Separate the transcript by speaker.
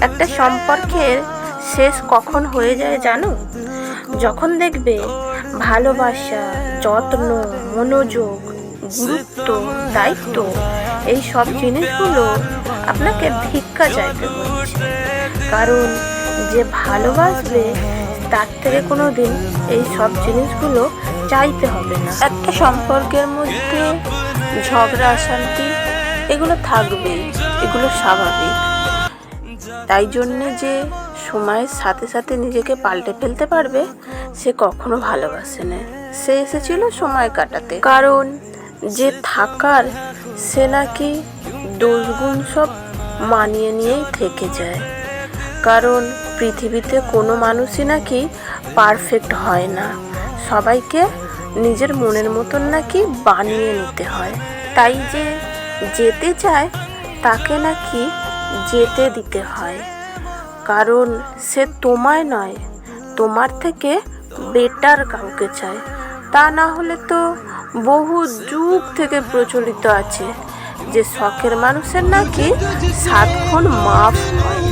Speaker 1: একটা সম্পর্কের শেষ কখন হয়ে যায় জানো? যখন দেখবে ভালোবাসা, যত্ন, মনোযোগ, গুরুত্ব, দায়িত্ব এই সব জিনিসগুলো আপনাকে ভিক্ষা চাইতে বলছে। কারণ যে ভালোবাসবে তার থেকে কোনো দিন এই সব জিনিসগুলো চাইতে হবে না। একটা সম্পর্কের মধ্যে ঝগড়া, অশান্তি এগুলো থাকবেই, এগুলো স্বাভাবিক। তাই জন্যে যে সময়ের সাথে সাথে নিজেকে পাল্টে ফেলতে পারবে সে কখনো ভালোবাসে না, সে এসেছিল সময় কাটাতে। কারণ যে থাকার সে নাকি দোষগুণ সব মানিয়ে নিয়েই থেকে যায়। কারণ পৃথিবীতে কোনো মানুষই নাকি পারফেক্ট হয় না, সবাইকে নিজের মনের মতন নাকি বানিয়ে নিতে হয়। তাই যে যেতে চায় তাকে নাকি যেতে দিতে হয়, কারণ সে তোমায় নয়, তোমার থেকে বেটার কাউকে চায়। তা না হলে তো বহু যুগ থেকে প্রচলিত আছে যে শখের মানুষের নাকি 7 খুন মাফ হয়।